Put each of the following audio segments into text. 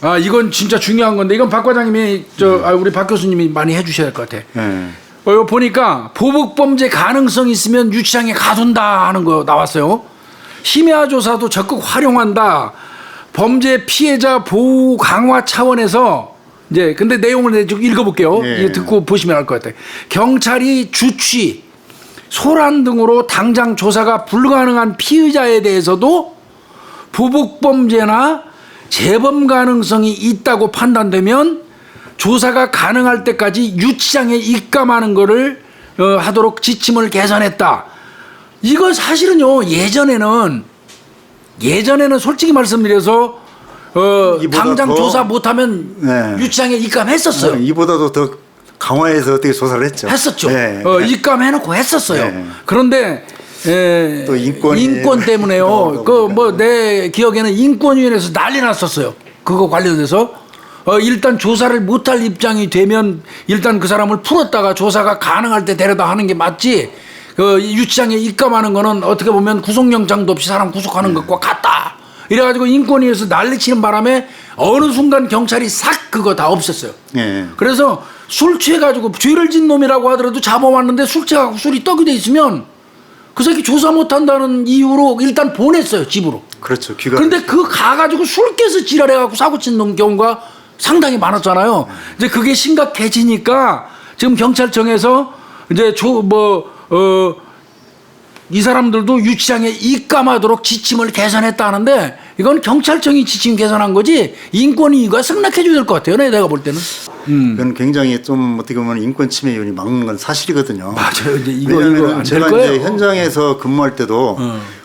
아, 이건 진짜 중요한 건데, 이건 박 과장님이, 우리 박 교수님이 많이 해주셔야 될 것 같아. 이거 보니까 보복범죄 가능성이 있으면 유치장에 가둔다 하는 거 나왔어요. 심야 조사도 적극 활용한다. 범죄 피해자 보호 강화 차원에서 이제 근데 내용을 좀 읽어볼게요. 이거 듣고 보시면 알 것 같아요. 경찰이 주취, 소란 등으로 당장 조사가 불가능한 피의자에 대해서도 보복범죄나 재범 가능성이 있다고 판단되면 조사가 가능할 때까지 유치장에 입감하는 거를 하도록 지침을 개선했다. 이거 사실은요, 예전에는 솔직히 말씀드려서 당장 조사 못하면 유치장에 입감했었어요. 이보다도 더 강화해서 어떻게 조사를 했죠. 했었죠. 입감해놓고 했었어요. 그런데 또 인권 때문에요. 내 기억에는 인권위원회에서 난리 났었어요. 그거 관련해서 일단 조사를 못할 입장이 되면 일단 그 사람을 풀었다가 조사가 가능할 때 데려다 하는 게 맞지. 유치장에 입감하는 거는 어떻게 보면 구속영장도 없이 사람 구속하는 것과 같다. 이래가지고 인권위에서 난리치는 바람에 어느 순간 경찰이 싹 그거 다 없앴어요. 그래서 술 취해가지고 죄를 진 놈이라고 하더라도 잡아왔는데 술 취해가지고 술이 떡이 돼 있으면 그 새끼 조사 못한다는 이유로 일단 보냈어요, 집으로. 그렇죠. 그런데 그 가가지고 술 깨서 지랄해갖고 사고 친 경우가 상당히 많았잖아요. 이제 그게 심각해지니까 지금 경찰청에서 이제 이 사람들도 유치장에 입감하도록 지침을 개선했다는데 이건 경찰청이 지침 개선한 거지 인권위가 승낙해줘야 될 것 같아요. 내가 볼 때는. 이건 굉장히 좀 어떻게 보면 인권 침해 요인이 막는 건 사실이거든요. 맞아요. 이제 왜냐하면 제가 이제 현장에서 근무할 때도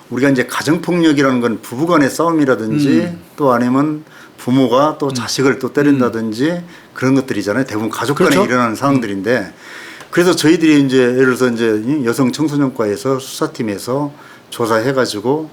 우리가 이제 가정폭력이라는 건 부부간의 싸움이라든지 또 아니면 부모가 또 자식을 또 때린다든지 그런 것들이잖아요. 대부분 가족 간에 그렇죠? 일어나는 상황들인데 그래서 저희들이 이제 예를 들어서 이제 여성 청소년과에서 수사팀에서 조사해가지고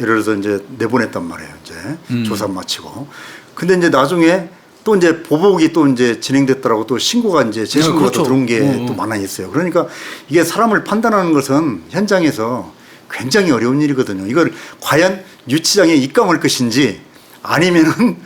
예를 들어서 이제 내보냈단 말이에요. 이제 조사 마치고. 근데 이제 나중에 또 이제 보복이 또 이제 진행됐더라고 또 신고가 이제 재신고가 그렇죠. 들어온 게 또 많아 있어요. 그러니까 이게 사람을 판단하는 것은 현장에서 굉장히 어려운 일이거든요. 이걸 과연 유치장에 입감할 것인지 아니면은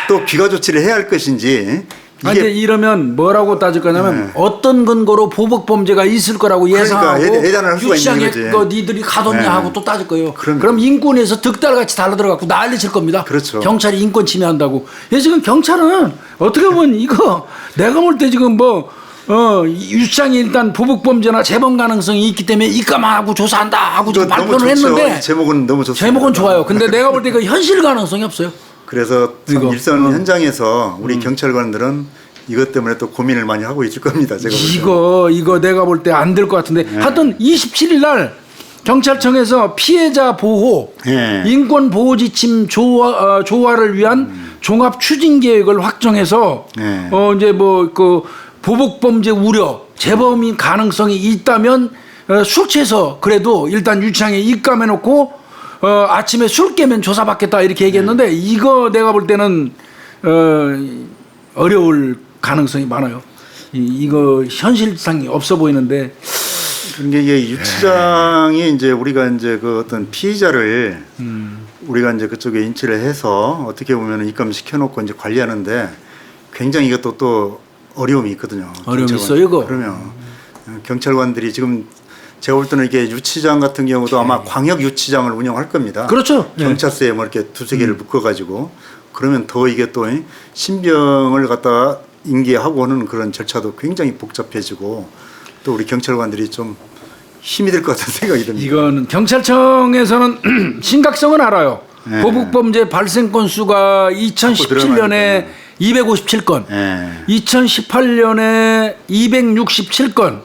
또 귀가 조치를 해야 할 것인지. 이게 이러면 뭐라고 따질 거냐면 어떤 근거로 보복범죄가 있을 거라고 예상하고 예단을 할 수가 유치장에 있는 거지. 니들이 가뒀냐 하고 또 따질 거예요. 그럼 인권위에서 득달같이 달라들어갖고 난리칠 겁니다. 그렇죠. 경찰이 인권 침해한다고. 지금 경찰은 어떻게 보면 이거 내가 볼 때 지금 유치장에 일단 보복범죄나 재범 가능성이 있기 때문에 입감하고 조사한다 하고 지금 발표를 했는데 제목은 너무 좋습니다. 제목은 좋아요. 근데 내가 볼 때 그 현실 가능성이 없어요. 그래서 일선 현장에서 우리 경찰관들은 이것 때문에 또 고민을 많이 하고 있을 겁니다. 제가 이거 내가 볼 때 안 될 것 같은데 하여튼 27일 날 경찰청에서 피해자 보호 인권 보호 지침 조화를 위한 종합 추진 계획을 확정해서 이제 그 보복범죄 우려 재범인 가능성이 있다면 술 취해서 그래도 일단 유치장에 입감해놓고 아침에 술 깨면 조사받겠다 이렇게 얘기했는데 이거 내가 볼 때는 어려울 가능성이 많아요. 이거 현실상이 없어 보이는데. 이게 유치장이 이제 우리가 이제 그 어떤 피의자를 우리가 이제 그쪽에 인치를 해서 어떻게 보면 입감시켜놓고 이제 관리하는데 굉장히 이것도 또 어려움이 있거든요. 어려움이 있어요, 이거. 그러면 경찰관들이 지금 제가 볼 때는 이게 유치장 같은 경우도 아마 광역 유치장을 운영할 겁니다. 그렇죠. 경찰서에 뭐 이렇게 두세 개를 묶어가지고 그러면 더 이게 또 신병을 갖다가 인계하고 하는 그런 절차도 굉장히 복잡해지고 또 우리 경찰관들이 좀 힘이 들 것 같은 생각이 듭니다. 이거는 경찰청에서는 심각성은 알아요. 보복범죄 발생 건수가 2017년에 257건, 2018년에 267건,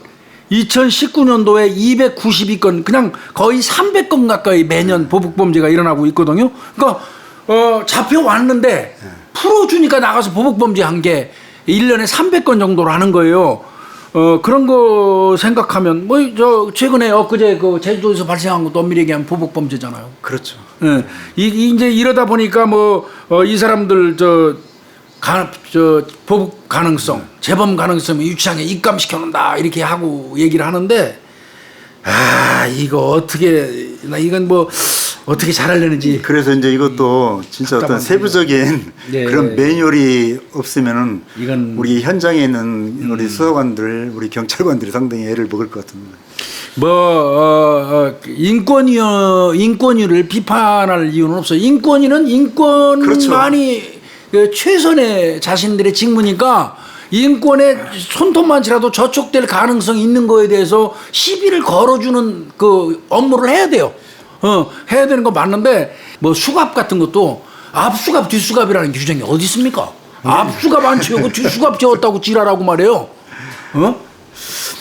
2019년도에 292건, 그냥 거의 300건 가까이 매년 보복범죄가 일어나고 있거든요. 그러니까 잡혀왔는데 풀어주니까 나가서 보복범죄 한 게 1년에 300건 정도로 하는 거예요. 그런 거 생각하면 최근에 엊그제 그 제주도에서 발생한 것도 엄밀히 얘기하면 보복범죄잖아요. 그렇죠. 이제 이러다 보니까 이 사람들 보복 가능성, 재범 가능성 유치장에 입감시켜 놓는다 이렇게 하고 얘기를 하는데 이거 어떻게 이건 어떻게 잘하려는지. 그래서 이제 이것도 진짜 어떤 답답한 세부적인 네. 그런 매뉴얼이 없으면은 이건 우리 현장에 있는 우리 수사관들, 우리 경찰관들이 상당히 애를 먹을 것 같습니다. 뭐 인권위를 비판할 이유는 없어요. 인권위는 인권만이 그 최선의 자신들의 직무니까 인권의 손톱만치라도 저촉될 가능성이 있는 거에 대해서 시비를 걸어주는 그 업무를 해야 돼요. 해야 되는 거 맞는데 뭐 수갑 같은 것도 앞수갑 뒷수갑이라는 규정이 어디 있습니까? 앞수갑 안 채우고 뒷수갑 채웠다고 지랄하고 말이에요.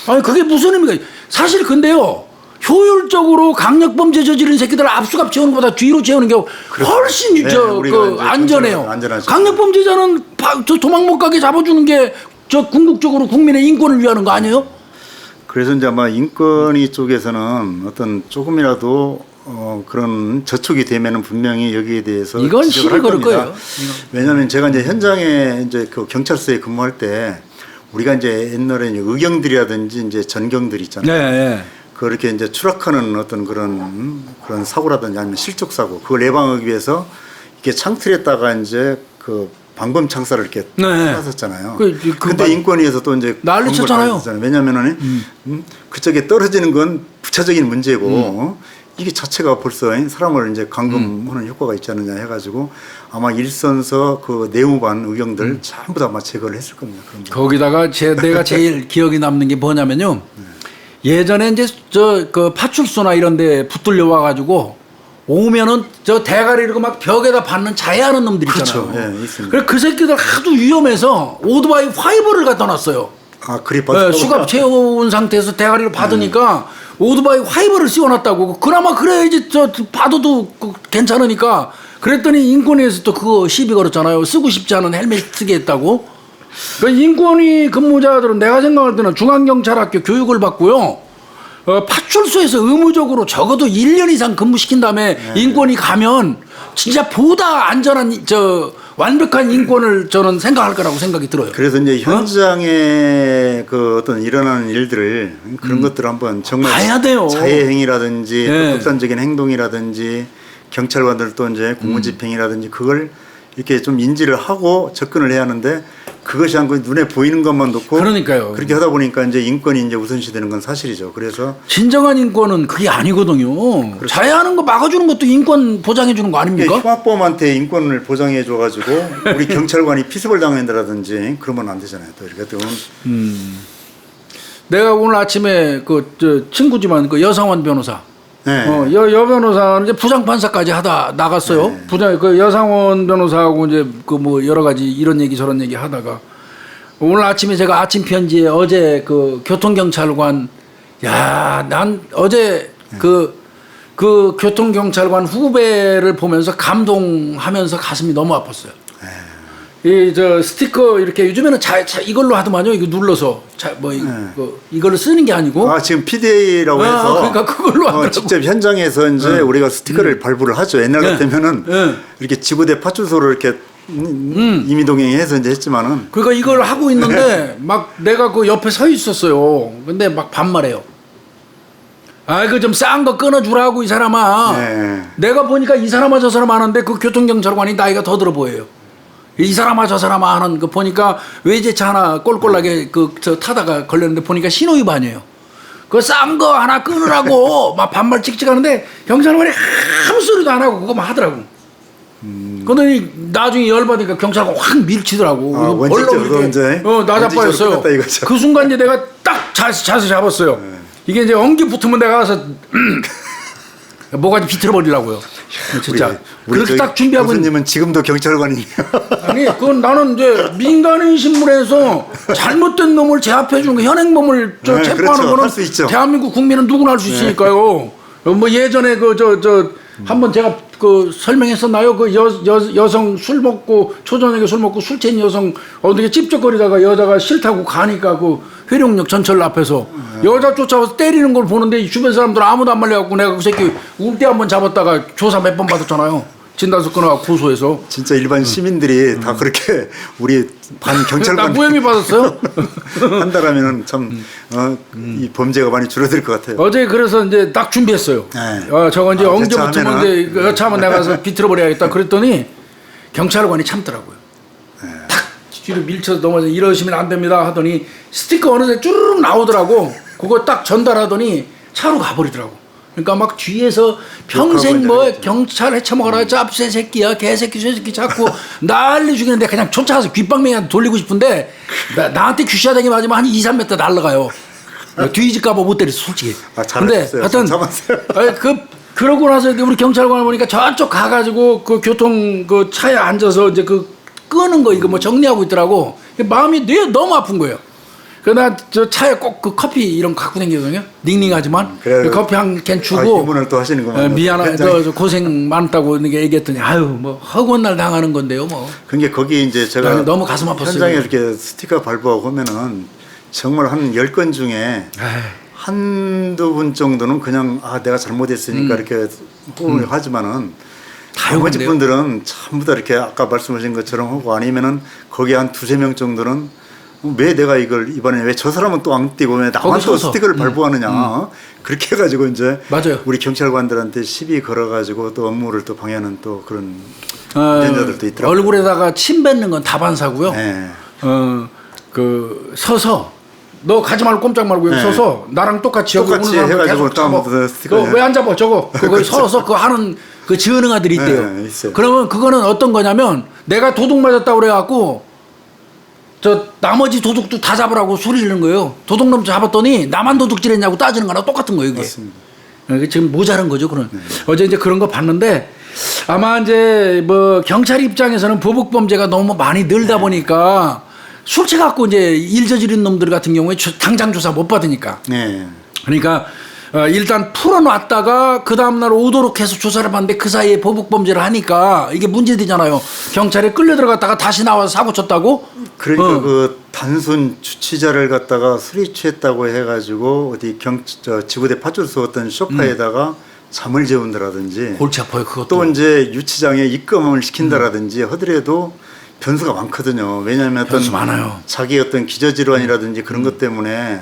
아니 그게 무슨 의미가? 사실 근데요 효율적으로 강력범죄 저지른 새끼들 앞수갑 채우는 것보다 뒤로 채우는 게 훨씬 네, 우리가 이제 안전해요. 안전하죠. 강력범죄자는 저 도망 못 가게 잡아주는 게 저 궁극적으로 국민의 인권을 위하는 거 아니에요? 그래서 이제 아마 인권위 쪽에서는 어떤 조금이라도 그런 저촉이 되면은 분명히 여기에 대해서 이건 지적을 시비 할 걸을 겁니다. 거예요. 왜냐하면 제가 이제 현장에 이제 그 경찰서에 근무할 때 우리가 이제 옛날에 이제 의경들이라든지 이제 전경들 있잖아요. 네. 그렇게 이제 추락하는 어떤 그런 사고라든지 아니면 실족 사고 그걸 예방하기 위해서 이렇게 창틀에다가 이제 그 방범 창살을 이렇게 놨었잖아요. 근데 인권위에서 또 이제 난리 쳤잖아요. 왜냐면은 그쪽에 떨어지는 건 부차적인 문제고 이게 자체가 벌써 사람을 이제 감금하는 효과가 있지 않느냐 해가지고 아마 일선서 그 내무반 의경들 전부 다 아마 제거를 했을 겁니다. 그런 거. 거기다가 내가 제일 기억에 남는 게 뭐냐면요. 예전에 이제 저 그 파출소나 이런 데 붙들려 와가지고 오면은 저 대가리 이러고 막 벽에다 받는 자해하는 놈들 있잖아요. 그렇죠. 예, 있습니다. 그래 그 새끼들 하도 위험해서 오토바이 화이버를 갖다 놨어요. 아, 그리 수갑 채운 상태에서 대가리를 받으니까 오토바이 화이버를 씌워놨다고. 그나마 그래야지 저 받아도 괜찮으니까. 그랬더니 인권위에서 또 그거 시비 걸었잖아요. 쓰고 싶지 않은 헬멧 쓰게 했다고. 그러니까 인권위 근무자들은 내가 생각할 때는 중앙경찰학교 교육을 받고요. 파출소에서 의무적으로 적어도 1년 이상 근무시킨 다음에 인권위 가면 진짜 보다 안전한 완벽한 인권을 저는 생각할 거라고 생각이 들어요. 그래서 이제 현장에 그 어떤 일어나는 일들을 그런 것들을 한번 정말 봐야 돼요. 자해 행위라든지 네. 또 극단적인 행동이라든지 경찰관들도 이제 공무집행이라든지 그걸 이렇게 좀 인지를 하고 접근을 해야 하는데 그것이 한 눈에 보이는 것만 놓고 그러니까요. 그렇게 하다 보니까 이제 인권이 이제 우선시되는 건 사실이죠. 그래서 진정한 인권은 그게 아니거든요. 그렇죠. 자해하는 거 막아주는 것도 인권 보장해 주는 거 아닙니까? 흉악범한테 인권을 보장해 줘가지고 우리 경찰관이 피습을 당한다라든지 그러면 안 되잖아요. 또 이렇게 또 내가 오늘 아침에 저 친구지만 그 여상원 변호사, 네. 여 변호사는 이제 부장판사까지 하다 나갔어요. 네. 그 여상원 변호사하고 이제 그 뭐 여러 가지 이런 얘기 저런 얘기 하다가 오늘 아침에 제가 아침 편지에 어제 그 교통경찰관, 난 어제 그 교통경찰관 후배를 보면서 감동하면서 가슴이 너무 아팠어요. 이 스티커 이렇게 요즘에는 이걸로 하더만요. 이거 눌러서 이걸로 쓰는 게 아니고. 아, 지금 PDA라고 해서 그러니까 그걸로 하더라고. 직접 현장에서 이제 우리가 스티커를 발부를 하죠. 옛날 같으면은 이렇게 지구대 파출소를 이렇게 임의동행해서 이제 했지만은. 그러니까 이걸 하고 있는데 막 내가 그 옆에 서 있었어요. 근데 막 반말해요. 이거 좀 싼 거 끊어주라고 이 사람아. 네. 내가 보니까 이 사람아 저 사람 하는데 그 교통경찰관이 나이가 더 들어 보여요. 이 사람아 저 사람아 하는 거 보니까 외제차 하나 꼴꼴하게 타다가 걸렸는데 보니까 신호위반이에요. 그 싼 거 하나 끊으라고 막 반말 찍찍하는데 경찰관이 아무 소리도 안 하고 그거만 하더라고. 그러더니 나중에 열받으니까 경찰관 확 밀치더라고. 원칙적으로 이제 나자빠졌어요. 그 순간 이제 내가 딱 자세 잡았어요. 이게 이제 엉기 붙으면 내가 가서 뭐가 비틀어 버리려고요. 진짜. 그렇게 딱 준비하고. 교수님은 지금도 경찰관이에요. 아니, 그건 나는 이제 민간인 신문에서 잘못된 놈을 제압해 주는 거, 현행범을 체포하는 그렇죠. 거는 할수 있죠. 대한민국 국민은 누구나 할 수 있으니까요. 뭐 예전에 한번 제가 설명했었나요? 여성 술 먹고 초저녁에 술 먹고 술 취한 여성 어떻게 찝쩍거리다가 여자가 싫다고 가니까 회룡역 전철 앞에서 여자 쫓아와서 때리는 걸 보는데 주변 사람들 아무도 안 말려갖고 내가 그 새끼 울 때 한번 잡았다가 조사 몇 번 받았잖아요. 진단서 끊어가 고소해서. 진짜 일반 시민들이 다 그렇게 우리 반 나 경찰관 무혐의 받았어요. 한다라면은 참 이 범죄가 많이 줄어들 것 같아요. 어제 그래서 이제 딱 준비했어요. 네. 저거 이제 엉겨붙으면 여차하면은, 이제 여차하면 나가서 비틀어 버려야겠다. 그랬더니 경찰관이 참더라고요. 탁 뒤로 밀쳐서 넘어져 이러시면 안 됩니다 하더니 스티커 어느새 쭈르륵 나오더라고. 그거 딱 전달하더니 차로 가버리더라고. 그러니까 막 뒤에서 평생 뭐 이제 경찰 해쳐먹어라 짭새 새끼야 개새끼 쇠새끼 자꾸 난리 죽이는데 그냥 쫓아가서 귓방맹이한테 돌리고 싶은데 나한테 귀시하다기 맞으면 한 2-3m 날라가요. 뒤집까봐 못 때렸어 솔직히. 근데 잘하셨어요. 하여튼 참았어요. 그러고 나서 우리 경찰관을 보니까 저쪽 가가지고 그 교통 그 차에 앉아서 이제 그 끄는 거 이거 뭐 정리하고 있더라고. 마음이 너무 아픈 거예요. 그나 저 차에 꼭 그 커피 이런 거 갖고 다니거든요. 닝닝하지만 그래요. 그 커피 한 캔 주고 기분을 또 하시는구만. 미안하다 저 고생 많다고 이렇게 얘기했더니 아유 뭐 허구한 날 당하는 건데요 뭐. 그러니까 거기 이제 제가 나는 너무 가슴 아팠어요. 현장에 이렇게 스티커 발부하고 보면은 정말 한 10건 중에 한두 분 정도는 그냥 내가 잘못했으니까 이렇게 호응을 하지만은 다 나머지 욕한대요. 분들은 전부 다 이렇게 아까 말씀하신 것처럼 하고 아니면은 거기 한 2-3명 정도는 왜 내가 이걸 이번에 왜 저 사람은 또 안 뛰고 왜 나만 거기 또 서서. 스티커를 발부하느냐 그렇게 해가지고 이제 맞아요. 우리 경찰관들한테 시비 걸어가지고 또 업무를 또 방해하는 또 그런 운전자들도 있더라고요. 얼굴에다가 침 뱉는 건 다반사고요. 네. 그 서서 너 가지 말고 꼼짝 말고 여기 네. 서서 나랑 똑같이 여기 오는 똑같이 사람 해가지고 계속 잡아. 또 스티커 너 왜 안 잡아 저거 그거 서서 그거 하는 그 지은응아들이 있대요. 네, 있어요. 그러면 그거는 어떤 거냐면 내가 도둑 맞았다고 그래갖고 저 나머지 도둑도 다 잡으라고 소리 지르는 거예요. 도둑놈 잡았더니 나만 도둑질했냐고 따지는 거랑 똑같은 거예요 이게. 맞습니다. 이게 지금 모자란 거죠 그런. 어제 이제 그런 거 봤는데 아마 이제 뭐 경찰 입장에서는 보복 범죄가 너무 많이 늘다 보니까 술 취갖고 이제 일 저지른 놈들 같은 경우에 당장 조사 못 받으니까. 네. 그러니까 일단 풀어놨다가 그 다음날 오도록 해서 조사를 받는데 그 사이에 보복범죄를 하니까 이게 문제되잖아요. 경찰에 끌려 들어갔다가 다시 나와서 사고 쳤다고? 그러니까 그 단순 주치자를 갖다가 술이 취했다고 해가지고 어디 지구대 파출소 어떤 소파에다가 잠을 재운다라든지 골치 아파요 그것도. 또 이제 유치장에 입금을 시킨다라든지 하더라도 변수가 많거든요. 왜냐하면 어떤 변수 많아요. 자기 어떤 기저질환이라든지 그런 것 때문에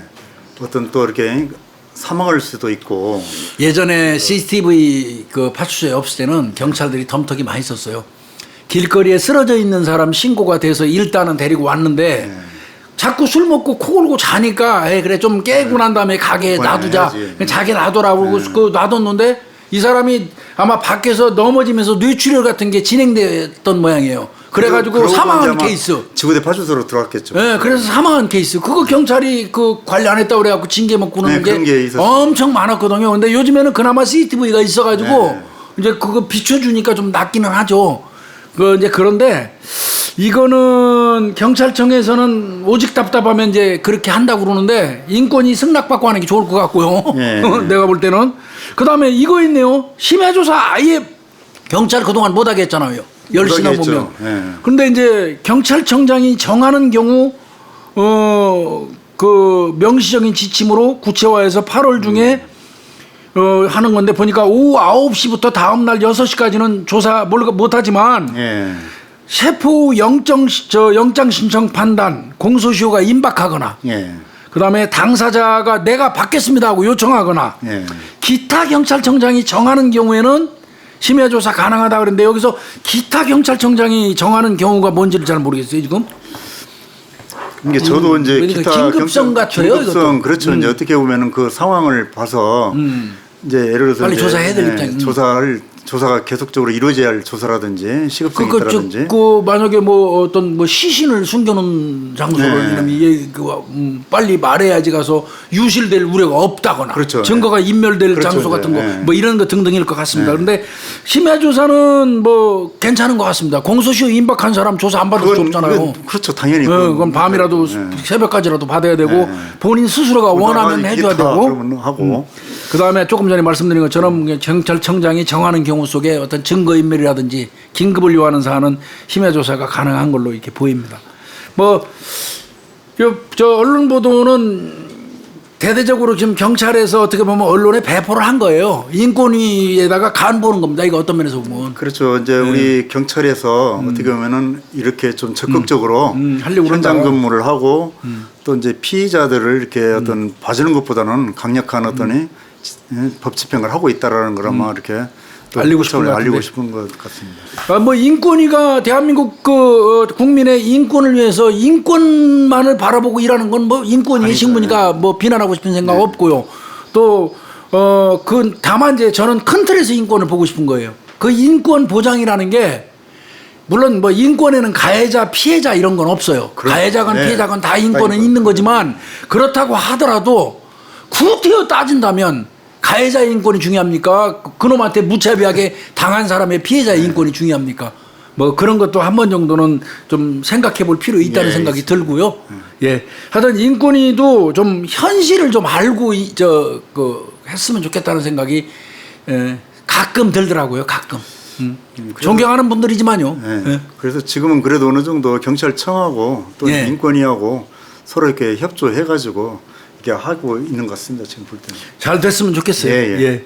어떤 또 이렇게 사망할 수도 있고. 예전에 CCTV 그 파출소에 없을 때는 경찰들이 덤터기 많이 썼어요. 길거리에 쓰러져 있는 사람 신고가 돼서 일단은 데리고 왔는데 자꾸 술 먹고 코 골고 자니까 그래 좀 깨고 난 다음에 가게 놔두자. 그냥 자기 놔두라고 그 놔뒀는데 이 사람이 아마 밖에서 넘어지면서 뇌출혈 같은 게 진행됐던 모양이에요. 그래가지고 그러고 사망한 이제 아마 케이스. 지구대 파출소로 들어갔겠죠. 네, 그래서 사망한 케이스. 그거 경찰이 그 관리 안 했다고 그래갖고 징계 먹고 그러는 네, 그런 게 있었어요. 엄청 많았거든요. 근데 요즘에는 그나마 CCTV가 있어가지고 이제 그거 비춰주니까 좀 낫기는 하죠. 그 이제 그런데 이거는 경찰청에서는 오직 답답하면 이제 그렇게 한다고 그러는데 인권이 승낙받고 하는 게 좋을 것 같고요. 네. 내가 볼 때는. 그 다음에 이거 있네요. 심야조사 아예 경찰 그동안 못하게 했잖아요. 10시나 못하게 보면. 했죠. 네. 그런데 이제 경찰청장이 정하는 경우 그 명시적인 지침으로 구체화해서 8월 중에 하는 건데 보니까 오후 9시부터 다음날 6시까지는 조사 못하지만 예. 세포 영장 신청 판단 공소시효가 임박하거나 예. 그다음에 당사자가 내가 받겠습니다 하고 요청하거나 예. 기타 경찰청장이 정하는 경우에는 심야조사 가능하다 그러는데 여기서 기타 경찰청장이 정하는 경우가 뭔지를 잘 모르겠어요 지금. 이게 저도 이제 그러니까 기타 긴급성 같아요, 긴급성 이것도. 그렇죠. 이제 어떻게 보면은 그 상황을 봐서 이제 예를 들어서 빨리 이제 조사해야 될 입장이. 조사가 계속적으로 이루어져야 할 조사라든지 시급성이 있다라든지. 그 만약에 뭐 어떤 뭐 시신을 숨겨놓은 장소를 네. 이러면 빨리 말해야지 가서 유실될 우려가 없다거나 그렇죠. 증거가 인멸될 그렇죠. 장소 같은 거 네. 뭐 이런 거 등등일 것 같습니다. 그런데 심야 조사는 뭐 괜찮은 것 같습니다. 공소시효 임박한 사람 조사 안 받을 수 없잖아요. 이건 그렇죠. 당연히. 그건 밤이라도 새벽까지라도 받아야 되고 본인 스스로가 원하면 해줘야 되고. 그러면 하고. 그다음에 조금 전에 말씀드린 것처럼 경찰청장이 정하는 경우 속에 어떤 증거인멸이라든지 긴급을 요하는 사안은 심야조사가 가능한 걸로 이렇게 보입니다. 뭐 저 언론 보도는 대대적으로 지금 경찰에서 어떻게 보면 언론에 배포를 한 거예요. 인권위에다가 간 보는 겁니다. 이거 어떤 면에서 보면. 그렇죠. 이제 우리 경찰에서 어떻게 보면은 이렇게 좀 적극적으로 하려고 현장 그런다. 근무를 하고 또 이제 피의자들을 이렇게 어떤 봐주는 것보다는 강력한 어떤 법 집행을 하고 있다라는 걸 아마 이렇게 또 알리고 싶은 것 알리고 같은데. 싶은 것 같습니다. 뭐 인권위가 대한민국 그 국민의 인권을 위해서 인권만을 바라보고 일하는 건 뭐 인권위 아니죠. 신분이가 뭐 비난하고 싶은 생각 없고요. 또 그 다만 이제 저는 큰 틀에서 인권을 보고 싶은 거예요. 그 인권 보장이라는 게 물론 뭐 인권에는 가해자 피해자 이런 건 없어요. 가해자건 네. 피해자건 다 인권은 아이고. 있는 거지만 그렇다고 하더라도 구태여 따진다면 가해자의 인권이 중요합니까? 그놈한테 무차별하게 당한 사람의 피해자의 인권이 중요합니까? 뭐 그런 것도 한 번 정도는 좀 생각해 볼 필요 있다는 예, 생각이 있습니다. 들고요. 예. 하여튼 인권위도 좀 현실을 좀 알고 했으면 좋겠다는 생각이 가끔 들더라고요. 가끔. 존경하는 분들이지만요. 네. 예. 그래서 지금은 그래도 어느 정도 경찰청하고 또 예. 인권위하고 서로 이렇게 협조해가지고 이렇게 하고 있는 것 같습니다. 지금 볼 때는. 잘 됐으면 좋겠어요. 예, 예.